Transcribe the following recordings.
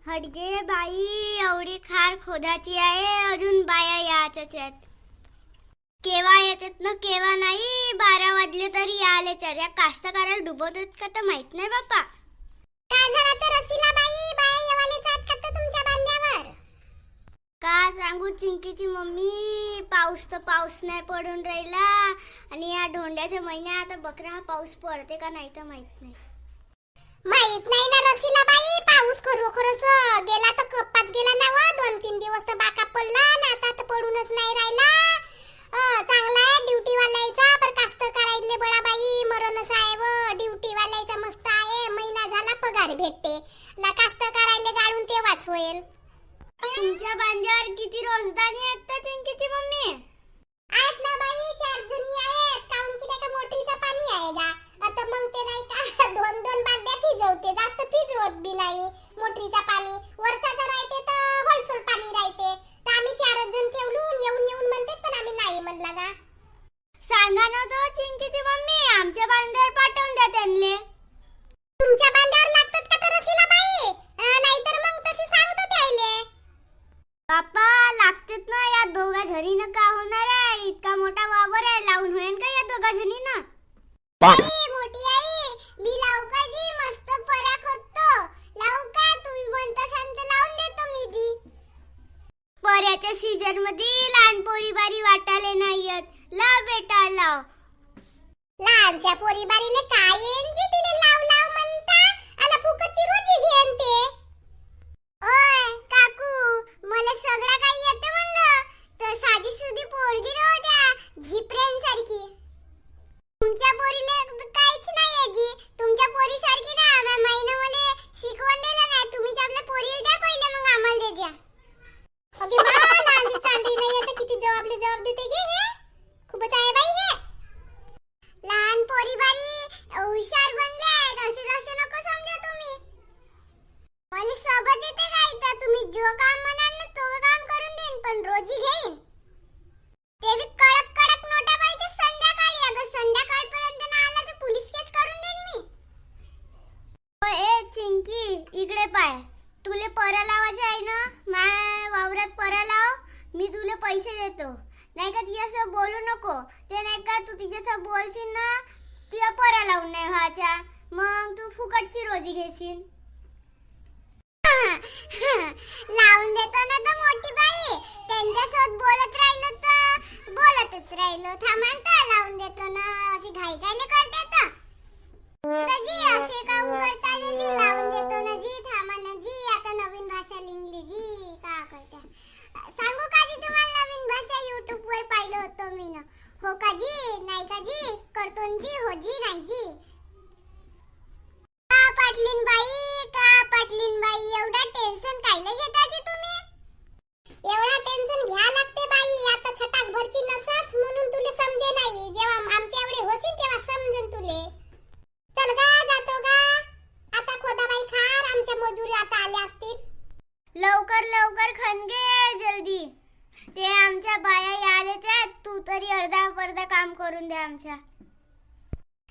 हटगे बाई, एवढी खार खोदाची आहे, अजून बाया याच्याच आहेत. केव्हा येतात ना केव्हा नाही. 12 वाजले तरी आले. या कास्तकाराला डुबवतात का तर माहित नाही बापा. काय झालं तर रसिला बाई, बाया येवाले जात का तर तुमच्या बांध्यावर? का सांगू चिंकीची मम्मी, पाऊस तर पाऊस नाही पडून राहिला आणि या धोंड्याच्या महिन्यात आता बकरा हा पाऊस पडते का नाही तर माहित नाही. माहित नाही ना रसिला बाई, पाऊस खरोखरच गेला तर कप्पाच गेला ना व. 2-3 दिवस तर बाका पडला ना, आता तर पडूनच नाही राहिला. चांगला आहे ड्युटी वाल्याचा, पर कास्त करायले बडा बाई मरणच आहे व. ड्युटी वाल्याचा मस्त आहे, महिना झाला पगार भेटते ना. कास्त करायले गाडून तेव्हाच होईल. तुमच्या बांध्यावर किती रोजदानी आहेत तर चिंकीची मम्मी? आहेत ना बाई, 4 जणी आहेत. काऊन की का मोटरीचं पाणी आहे का? आता मग ते नाही का 2-2 बांध्या फिजवते, जास्त फिजवत बी नाही. मोटरीचं पाणी वरचा जर राहते तर होलसोल पाणी राहते. तर आम्ही 4 जण ठेवलून येऊन म्हणते, पण आम्ही नाही म्हणला का. सांगा ना तो चिंकीची मम्मी, आमच्या बांध्यावर पाठवून द्या त्यांना. तुमच्या बांध्यावर लागतात का तर रसिला बाई? नाहीतर मग तशी सांगतो त्याले. बाप्पा लागतात ना. या दोघा जणीनं का होणार आहे? इतका मोठा वावर आहे, लावून होईल का या दोघा जणीनं? मोठी आई, मी लावू का जी? मस्त परा खोदतो. लावू का? तुम्ही म्हणता सांगतो लावून देतो मी बी. पर्याच्या सीजन मध्ये लहान पोरी बारी वाटाले नाही येत. लाव बेटा लाव. लहानच्या पोरी बारीले काय येईन जी तिले लाव लाव म्हणता? आणि फुकटची रोजी घेन ते. ओय काकू, मला सगळं काही येतं म्हणलं. तर साधी सुधी पोरगी नव्हत्या झिपरेन सारखी. तुमच्या पोरीला काहीच नाही आहे जी. तुमच्या पोरी सारखी ना महिना मला शिकवण दिलं नाही. तुम्हीच आपल्या पोरीला द्या पहिले, मग आम्हाला द्या. अगे बा, लहानशी चांदी नाही आहे तर किती जवाब देते गे हे. खूपच आहे बाई हे. लहान पोरी बारी हुशार बनले आहेत, असे नको समजा तुम्ही. मला सोबत येते काय तर तुम्ही जो काम म्हणाल ना तो काम करून देईन, पण रोजी घेईन. ते बी कडक कडक नोटा पाहिजे संध्याकाळी. अगं संध्याकाळपर्यंत ना आला तर पोलीस केस करून देईन मी. ए चिंकी, इकडे पाय. तुले परा लावायचे आहे ना, माय वावरात परा लाव. मी तुला पैसे देतो. नाही का ती असं बोलू नको. ते नाही का तू तिच्यासोबत बोलशील ना, तुझ्या परा लावून नाही व्हायच्या, मग तू फुकटची रोजी घेशील. लावून देतो ना तर मोठी बाई. त्यांच्यासोबत बोलत राहिलो तर बोलतच राहिलो. थांबा लावून देतो ना. अशी घाई घाईले करते तर जी असे काम करता जी. लावून देतो ना जी. थांबा ना जी, आता नवीन भाषा लिंगली जी. का करता सांगू का जी तुम्हाला? नवीन भाषा YouTube वर पाहिलं होतं मी ना. हो का जी? नाही का जी? करतो जी. हो जी नाही जी. का पाटलीन बाई एवढा टेन्शन कायले घेता जी तुम्ही? एवढा टेन्शन घ्या लागते बाई. आता छटाक भरची नसस म्हणून तुले समजे नाही. जेव्हा आमच्या एवढे होशील तेव्हा समजेन तुले. चल गा, जातो गा. आता खोदाबाई खार, आमच्या मजुरी आता आल्या असतील. लवकर खणगे जल्दी. ते आमच्या बाया आलेच आहेत. तू तरी अर्धा काम करून दे आमच्या.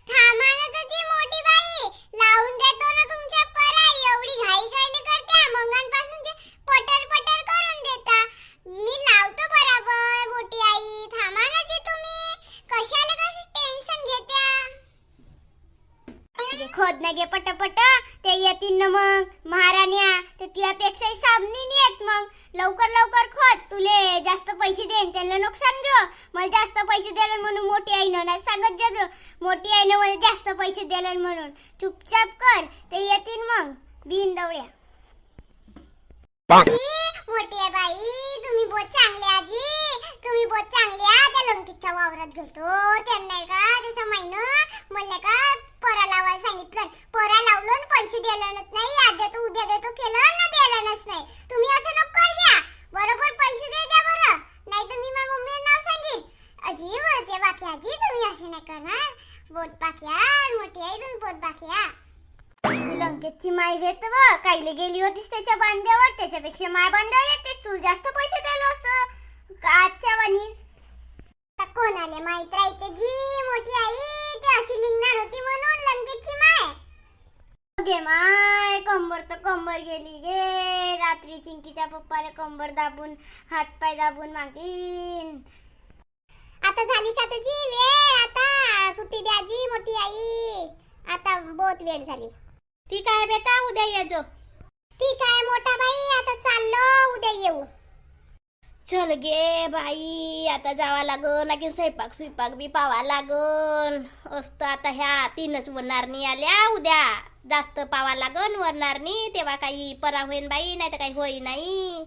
थांबा ना तुझी मोठी बाई, लावून देतो ना तुमच्या परा. एवढी घाई घाईले करते, मंगांपासून ते पटर करून देता. मी लावतो बरोबर मोठी आई. थांबा ना जी तुम्ही. कशाला कसं टेन्शन घेत्या? खोद ना गे पटपट. ते येतील ना मग महाराण्या. ते तुझ्यापेक्षा सामनी नाही येत. मग लवकर खोद. तुले जास्त पैसे देईन, त्यांना नुकसान देऊ. मला जास्त पैसे दिले म्हणून मोठी आईनं नाही सांगत जाजो. मोठी आईनं मला जास्त पैसे दिले म्हणून. चुपचाप कर, ते येतील मग बिन दवड्या. मोठी बाई, तुम्ही बहुत चांगले आजी. तुम्ही बहुत चांगले आ. त्या लंकीच्या वावरात गेलतो त्यांना का त्याचा महिना मला का परा लावायला सांगितलं. परा लावलो आणि पैसे दिलेच नाही. आज देतो उद्या देतो केलं ना, दिलेच नाही. तुम्ही असं नको कर द्या. बरोबर पैसे दे द्या बरं, नाही तर मी माझ्या मम्मीला नाव सांगेन. अजी बोलते बाकी आजी, तुम्ही असं नाही करणार. बोट बाकी मोठी आई, तुम्ही बोट बाकी. लंकेची माय घेत व कायले गेली होतीस त्याच्या बांध्यावर. त्याच्यापेक्षा माय बांध्यावर येतेस. तू जास्त पैसे द्यायला असतं आजच्या वाणी. कोणाले माहित राहते जी मोठी आई. ते अशी लिंगणार होती म्हणून लंकेची माय. गे माय, कंबर तर कंबर गेली गे. रात्री चिंकीच्या पप्पाला कंबर दाबून हातपाय दाबून मागीन. आता झाली का तुझी वेळ? आता सुट्टी द्याजी मोठी आई. आता बहुत वेळ झाली. ठीक आहे बेटा, उद्या ये जो. ठीक आहे मोठा बाई, आता चाललो, उद्या येऊ. चल गे बाई, आता जावा लागन. लागेल स्वयंपाक बी पावा लागन. असतं आता ह्या 3च वरणारणी आल्या. उद्या जास्त पावा लागन वरणारणी, तेव्हा काही परा होईन बाई, नाही तर काही होई नाही.